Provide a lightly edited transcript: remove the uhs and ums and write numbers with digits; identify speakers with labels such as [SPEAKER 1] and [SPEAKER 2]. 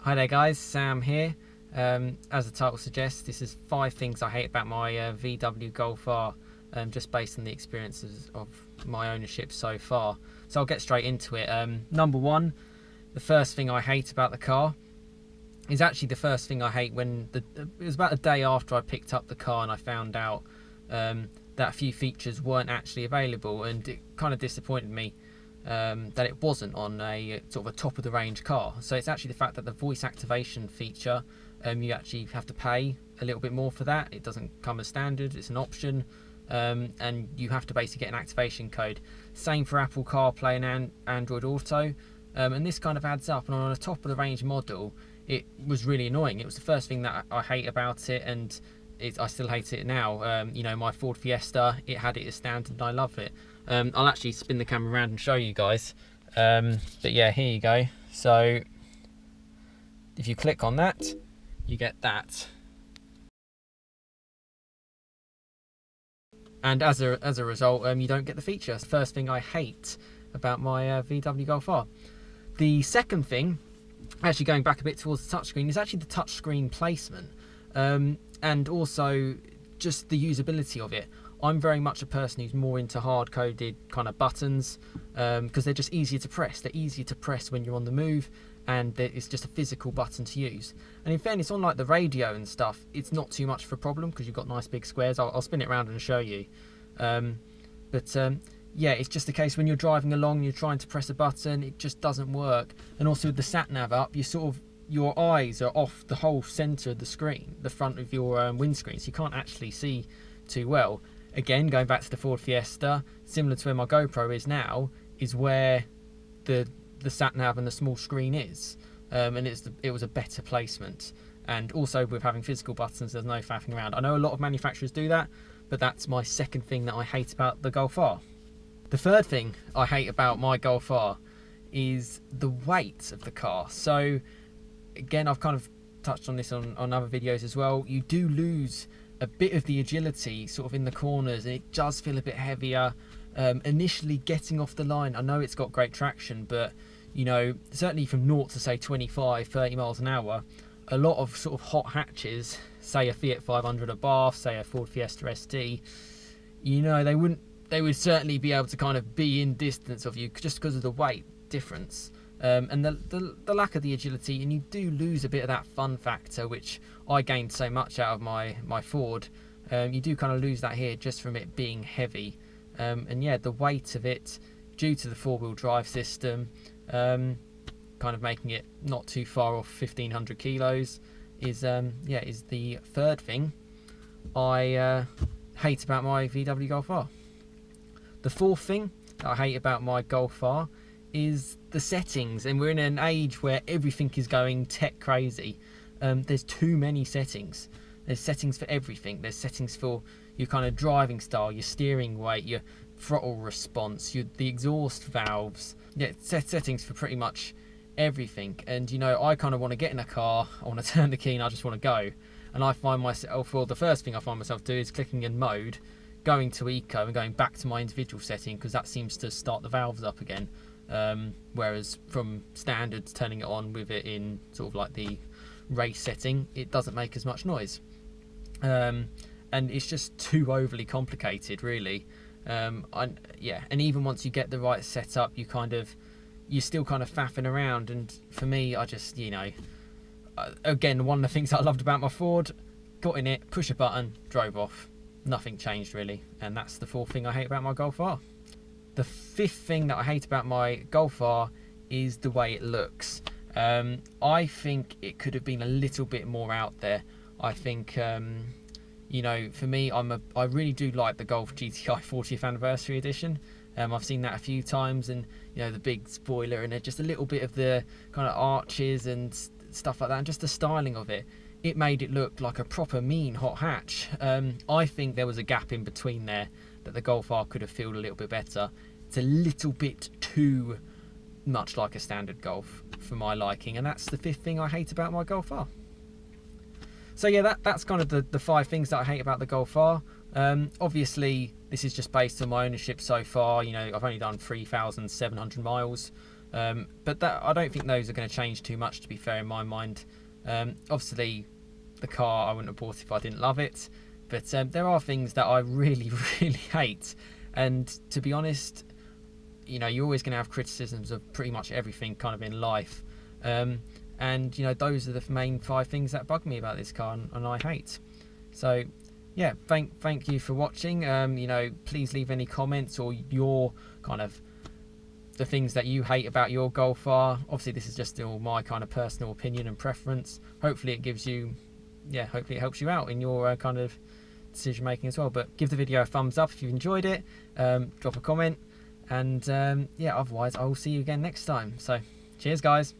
[SPEAKER 1] Hi there guys, Sam here. As the title suggests, this is 5 things I hate about my VW Golf R, just based on the experiences of my ownership so far. So I'll get straight into it. Number 1, the first thing I hate about the car is actually the first thing I hate when it was about a day after I picked up the car and I found out that a few features weren't actually available, and it kind of disappointed me that it wasn't on a sort of a top of the range car. So it's actually the fact that the voice activation feature, you actually have to pay a little bit more for that. It doesn't come as standard, it's an option, and you have to basically get an activation code. Same for Apple CarPlay and Android Auto, and this kind of adds up, and on a top of the range model it was really annoying. It was the first thing that I hate about it, and I still hate it now. You know, my Ford Fiesta, it had it as standard and I love it. I'll actually spin the camera around and show you guys. But yeah, here you go. So if you click on that, you get that. And as a result, you don't get the feature. It's the first thing I hate about my VW Golf R. The second thing, actually going back a bit towards the touchscreen, is actually the touchscreen placement. And also just the usability of it. I'm very much a person who's more into hard-coded kind of buttons, because they're just easier to press. They're easier to press when you're on the move, and it's just a physical button to use. And in fairness, on like the radio and stuff, it's not too much of a problem because you've got nice big squares. I'll spin it around and show you. Yeah, it's just the case when you're driving along, you're trying to press a button, it just doesn't work. And also with the sat-nav up, your eyes are off the whole centre of the screen, the front of your windscreen, so you can't actually see too well. Again, going back to the Ford Fiesta, similar to where my GoPro is now, is where the sat-nav and the small screen is, and it was a better placement. And also with having physical buttons, there's no faffing around. I know a lot of manufacturers do that, but that's my second thing that I hate about the Golf R. The third thing I hate about my Golf R is the weight of the car. So again, I've kind of touched on this on other videos as well. You do lose a bit of the agility sort of in the corners, and it does feel a bit heavier. Initially getting off the line, I know it's got great traction, but you know, certainly from 0 to say 25, 30 miles an hour, a lot of sort of hot hatches, say a Fiat 500 at Bath, say a Ford Fiesta ST, you know, they would certainly be able to kind of be in distance of you just because of the weight difference. And the lack of the agility, and you do lose a bit of that fun factor, which I gained so much out of my Ford. You do kind of lose that here just from it being heavy. And yeah, the weight of it, due to the 4-wheel drive system, kind of making it not too far off 1500 kilos, is the third thing I hate about my VW Golf R. The fourth thing that I hate about my Golf R is the settings, and we're in an age where everything is going tech crazy. There's too many settings. There's settings for everything. There's settings for your kind of driving style, your steering weight, your throttle response, the exhaust valves. Yeah, settings for pretty much everything. And you know, I kind of want to get in a car, I want to turn the key and I just want to go. And I find myself, well, the first thing I find myself doing is clicking in mode, going to eco and going back to my individual setting, because that seems to start the valves up again. Whereas from standard, turning it on with it in sort of like the race setting, it doesn't make as much noise. And it's just too overly complicated, really. Yeah, and even once you get the right setup, you're still kind of faffing around. And for me, I just, you know, again, one of the things I loved about my Ford, got in it, push a button, drove off. Nothing changed really. And that's the fourth thing I hate about my Golf R. The fifth thing that I hate about my Golf R is the way it looks. I think it could have been a little bit more out there. I think, you know, for me, I really do like the Golf GTI 40th Anniversary Edition. I've seen that a few times, and you know, the big spoiler and just a little bit of the kind of arches and stuff like that, and just the styling of it. It made it look like a proper mean hot hatch. I think there was a gap in between there that the Golf R could have filled a little bit better. It's a little bit too much like a standard Golf for my liking, and that's the fifth thing I hate about my Golf R. So yeah, that's kind of the 5 things that I hate about the Golf R. Obviously, this is just based on my ownership so far. You know, I've only done 3,700 miles. But that, I don't think those are going to change too much, to be fair, in my mind. Obviously, the car, I wouldn't have bought it if I didn't love it. But there are things that I really, really hate. And to be honest, you know, you're always going to have criticisms of pretty much everything kind of in life. And, you know, those are the main 5 things that bug me about this car and I hate. So, yeah, thank you for watching. You know, please leave any comments or your kind of the things that you hate about your Golf R. Obviously, this is just still my kind of personal opinion and preference. Hopefully it gives you, yeah, hopefully it helps you out in your kind of decision making as well. But give the video a thumbs up if you enjoyed it. Drop a comment. And yeah, otherwise I will see you again next time. So cheers, guys.